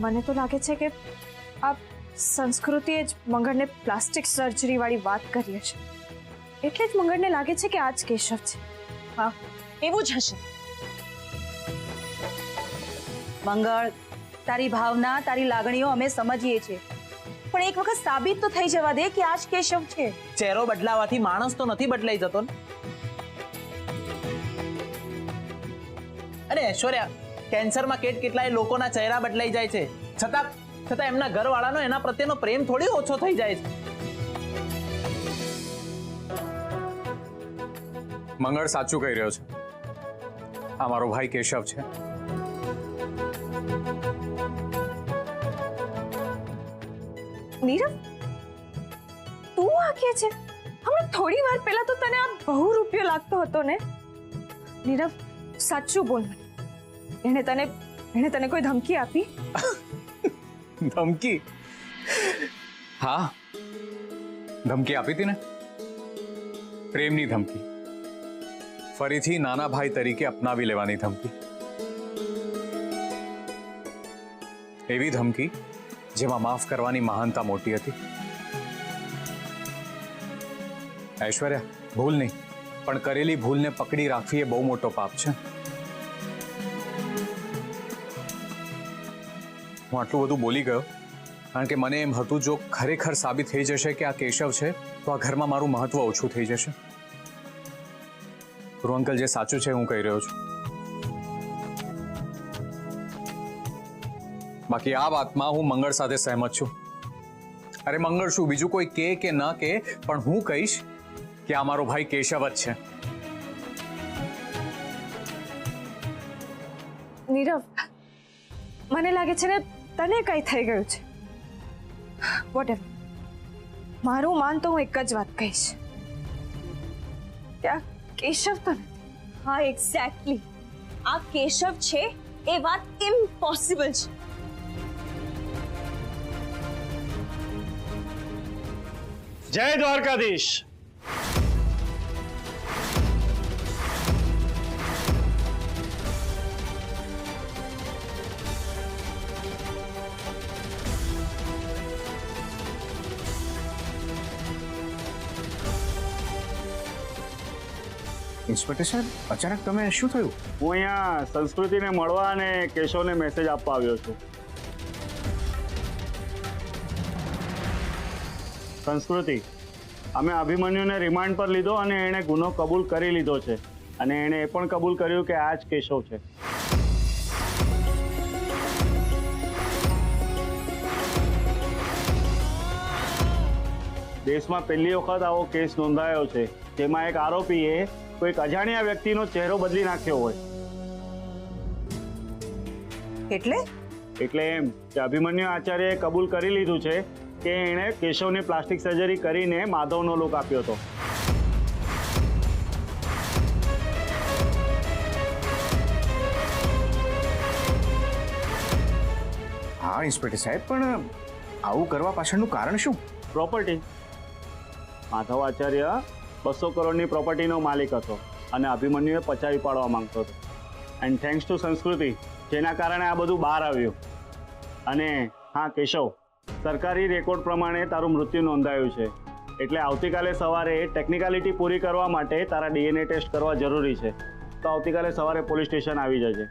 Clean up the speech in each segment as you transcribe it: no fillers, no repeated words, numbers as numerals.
મને તો લાગે છે કે આ સંસ્કૃતિએ જ મંગળને પ્લાસ્ટિક સર્જરી વાળી વાત કરી હશે, એટલે જ મંગળને લાગે છે કે આ જ કેશવ છે. હા, એવું જ હશે. મંગળ, તારી ભાવના, તારી લાગણીઓ અમે સમજીએ છીએ, પણ એક વખત સાબિત તો થઈ જવા દે કે આ જ કેશવ છે. ચહેરો બદલાવાથી માણસ તો નથી બદલાઈ જતો ને. અરે ઐશ્વર્યા, કેન્સરમાં કેટલાય લોકોના ચહેરા બદલાઈ જાય છે, છતાં એમના ઘરવાળાનો એના પ્રત્યેનો પ્રેમ થોડી ઓછો થઈ જાય છે. મંગળ સાચું કહી રહ્યો છે. આ મારો ભાઈ કેશવ છે. નીરવ, તું આ કે છે? હમણાં થોડી વાર પહેલા તો તને આ બહુ રૂપિયો લાગતો હતો ને. નીરવ, સાચું બોલ મને. એને તને કોઈ ધમકી આપી? ધમકી? હા, ધમકી આપી હતી ને. પ્રેમની ધમકી, ફરીથી નાના ભાઈ તરીકે અપનાવી લેવાની ધમકી. એવી ધમકી જેમાં માફ કરવાની મહાનતા મોટી હતી. ઐશ્વર્યા, ભૂલ નહીં, પણ કરેલી ભૂલને પકડી રાખવી એ બહુ મોટો પાપ છે. હું આટલું બધું બોલી ગયો કારણ કે મને એમ હતું જો ખરેખર સાબિત થઈ જશે કે આ કેશવ છે તો આ ઘરમાં મારું મહત્વ ઓછું થઈ જશે. ગુરુ અંકલ, જે સાચું છે હું કહી રહ્યો છું. બાકી આ વાતમાં હું મંગળ સાથે સહેમત છું. અરે મંગળ શું બીજું કોઈ કે ન કે, પણ હું કહીશ કે આ મારો ભાઈ કેશવ જ છે. નીરવ, મને લાગે છે ને તને કઈ થઈ ગયું છે. વોટેવર, મારું માન તો હું એક જ વાત કહીશ કે આ કેશવ તો નથી. હા, એક્ઝેક્ટલી. આ કેશવ છે એ વાત ઇમ્પોસિબલ છે. જય દ્વારકાધીશ. ઇન્સ્પેક્ટર સાહેબ, અચાનક તમે શું થયું? હું અહીંયા સંસ્કૃતિને મળવા અને કેશવને મેસેજ આપવા આવ્યો છું. સંસ્કૃતિ, અમે અભિમન્યુને રિમાન્ડ પર લીધો અને એણે ગુનો કબૂલ કરી લીધો છે, અને એણે એ પણ કબૂલ કર્યું કે આ જ કેશવ છે. દેશમાં પહેલી વખત આવો કેસ નોંધાયો છે જેમાં એક આરોપીએ કોઈક અજાણ્યા વ્યક્તિનો ચહેરો બદલી નાખ્યો હોય. એટલે એમ કે અભિમન્યુ આચાર્યએ કબૂલ કરી લીધું છે કે એણે કેશવની પ્લાસ્ટિક સર્જરી કરીને માધવનો લુક આપ્યો હતો. હા ઇન્સ્પેક્ટર સાહેબ, પણ આવું કરવા પાછળનું કારણ શું? પ્રોપર્ટી. માધવ આચાર્ય 200 કરોડની પ્રોપર્ટીનો માલિક હતો અને અભિમન્યુએ પચાવી પાડવા માંગતો હતો. એન્ડ થેન્ક્સ ટુ સંસ્કૃતિ, જેના કારણે આ બધું બહાર આવ્યું. અને હા કેશવ, સરકારી રેકોર્ડ પ્રમાણે તારું મૃત્યુ નોંધાયું છે, એટલે આવતીકાલે સવારે ટેકનિકાલિટી પૂરી કરવા માટે તારા DNA ટેસ્ટ કરવા જરૂરી છે. તો આવતીકાલે સવારે પોલીસ સ્ટેશન આવી જજે.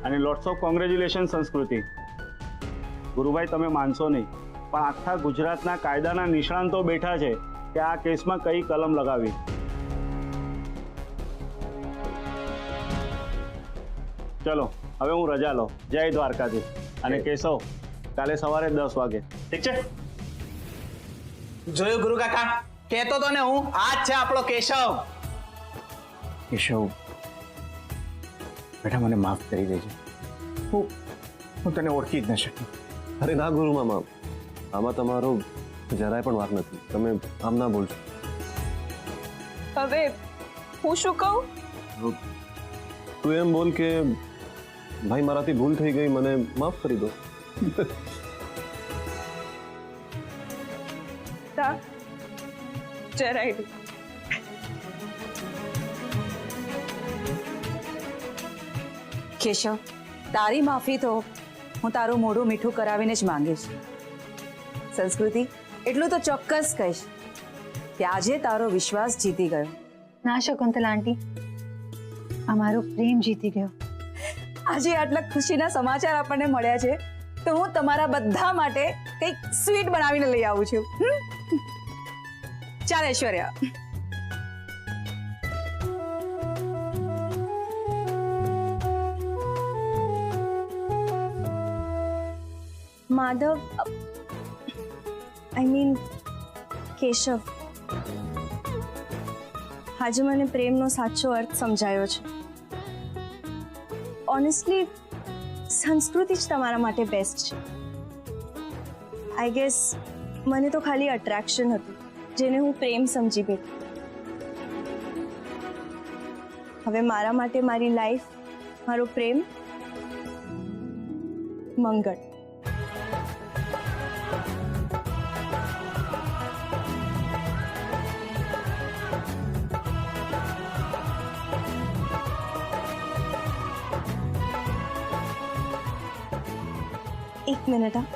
અને લોટ્સ ઓફ કોંગ્રેચ્યુલેશન સંસ્કૃતિ. ગુરુભાઈ, તમે માનશો નહીં, પણ આખા ગુજરાતના કાયદાના નિષ્ણાંતો બેઠા છે કે આ કેસમાં કઈ કલમ લગાવી. ચલો હવે હું રજા લો. જય દ્વારકાધીશ. અને કેશવ, કાલે સવારે 10 વાગે, ઠીક છે? જોયું ગુરુ કાકા, કહેતો તો ને હું, આ જ છે આપણો કેશવ. કેશવ બેટા, મને માફ કરી દેજે. હું તને ઓળખી જ ન શકી. અરે ના ગુરુ મામા, આમાં તમારો જરાય પણ વાત નથી. તમે આમ ના બોલશો. હવે હું શું કહું? તું એમ બોલ કે ભાઈ મારાથી ભૂલ થઈ ગઈ, મને માફ કરી દો. જરાય નહીં. કેશવ, તારી માફી તો હું તારું મોઢું મીઠું કરાવીને જ માંગીશ. સંસ્કૃતિ, એટલું તો ચોક્કસ કહીશ કે આજે તારો વિશ્વાસ જીતી ગયો. ના શકુંતલા આંટી, અમારો પ્રેમ જીતી ગયો. આજે આટલા ખુશીના સમાચાર આપણને મળ્યા છે તો હું તમારા બધા માટે કંઈક સ્વીટ બનાવીને લઈ આવું છું. ચાલ ઐશ્વર્યા. માધવ, આઈ મીન કેશવ, આજે મને પ્રેમનો સાચો અર્થ સમજાયો છે. ઓનેસ્ટલી સંસ્કૃતિ જ તમારા માટે બેસ્ટ છે. આઈ ગેસ મને તો ખાલી અટ્રેક્શન હતું જેને હું પ્રેમ સમજી બેઠી. હવે મારા માટે મારી લાઈફ, મારો પ્રેમ, મંગળ. એક મિનિટ હા.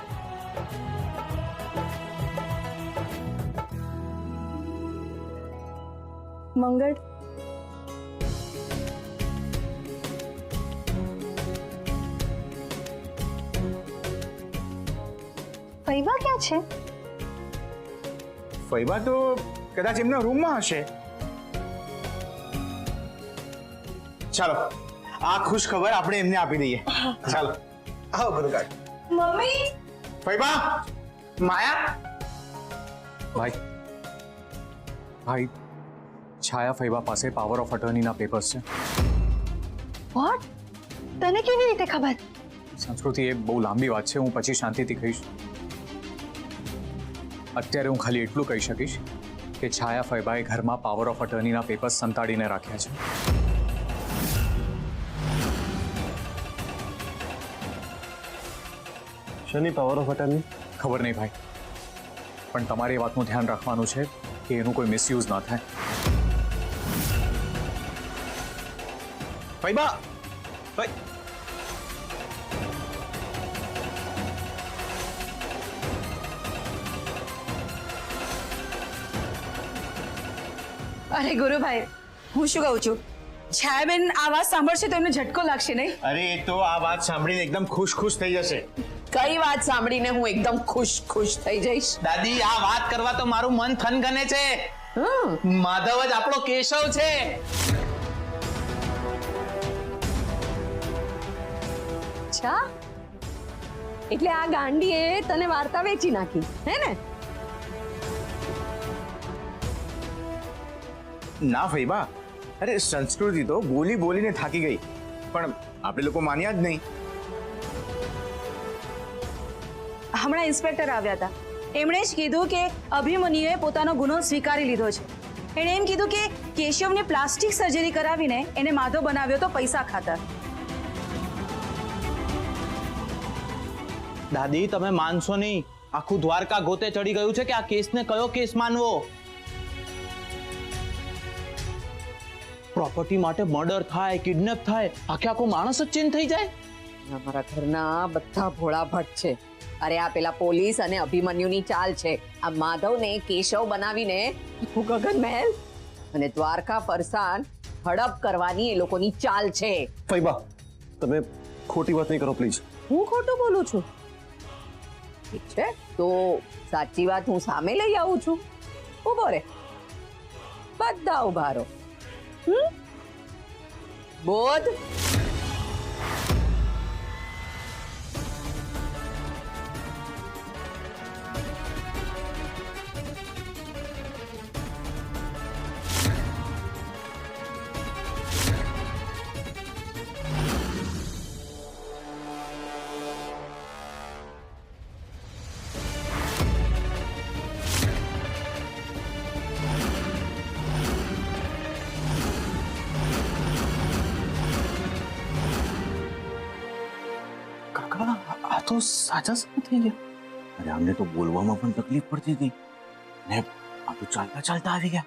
મંગળ, ફૈબા ક્યાં છે? ફૈબા તો કદાચ એમના રૂમમાં હશે. ચાલો, આ ખુશ ખબર આપણે એમને આપી દઈએ. ચાલો આવો ગુરુકાળ. મમ્મી, ફૈબા, માયા. ભાઈ ભાઈ છાયા ફૈબા પાસે પાવર ઓફ અટર્નીના પેપર્સ છે. વોટ? તને કેવી રીતે ખબર? સંસ્કૃતિ, એ બહુ લાંબી વાત છે, હું પછી શાંતિથી કહીશ. અત્યારે હું ખાલી એટલું કહી શકીશ કે છાયા ફૈબાએ ઘરમાં પાવર ઓફ અટર્નીના પેપર્સ સંતાડીને રાખ્યા છે. શની પાવર ઓફ અટર્ની? ખબર નહીં ભાઈ, પણ તમારે એ વાતનું ધ્યાન રાખવાનું છે કે એનું કોઈ મિસયુઝ ના થાય. ફૈબા, અરે ગુરુભાઈ, હું શું કહું છું, છાયાબેન આ વાત સાંભળશે તો એમને ઝટકો લાગશે નહીં? અરે એ તો આ વાત સાંભળીને એકદમ ખુશ થઈ જશે. કઈ વાત સાંભળીને હું એકદમ ખુશ થઈ જઈશ? દાદી, આ વાત કરવા તો મારું મન થનગને છે. માધવ જ આપણો કેશવ છે. અચ્છા, એટલે આ ગાંડીએ તને વાર્તા વેચી નાખી, હે ને? ના ફૈબા, અરે સંસ્કૃતિ તો બોલીને થાકી ગઈ, પણ આપણે લોકો માન્યા જ નહીં. હમણાં ઇન્સ્પેક્ટર આવ્યા હતા. એમણે જ કીધું કે અભિમન્યુએ પોતાનો ગુનો સ્વીકારી લીધો છે. એણે એમ કીધું કે કેશવને પ્લાસ્ટિક સર્જરી કરાવીને એને માધવ બનાવ્યો તો પૈસા ખાતર. દાદી, તમે માનશો નહીં, આખું દ્વારકા ગોતે ચડી ગયું છે કે આ કેસને કયો કેસ માનવો. પ્રોપર્ટી માટે મર્ડર થાય, કિડનેપ થાય, આખો માણસ જ ચેન્જ થઈ જાય. અમારા ઘરના બધા ભોળા ભટ્ટ છે. અરે આ પેલા પોલીસ અને અભિમન્યુની ચાલ છે. આ માધવને કેશવ બનાવીને ગગન મહેલ અને દ્વારકા ફરસાણ હડપ કરવાની એ લોકોની ચાલ છે. ફૈબા, તમે ખોટી વાત નહીં કરો પ્લીઝ. હું ખોટું બોલું છું? ઠીક છે, તો સાચી વાત હું સામે લઈ આવું છું. ઉભો રે, બધા ઉભા રહો. બોધ. આ તો સાચા સામે થઈ ગયા. અરે અમને તો બોલવામાં પણ તકલીફ પડતી હતી ને આ તો ચાલતા આવી ગયા.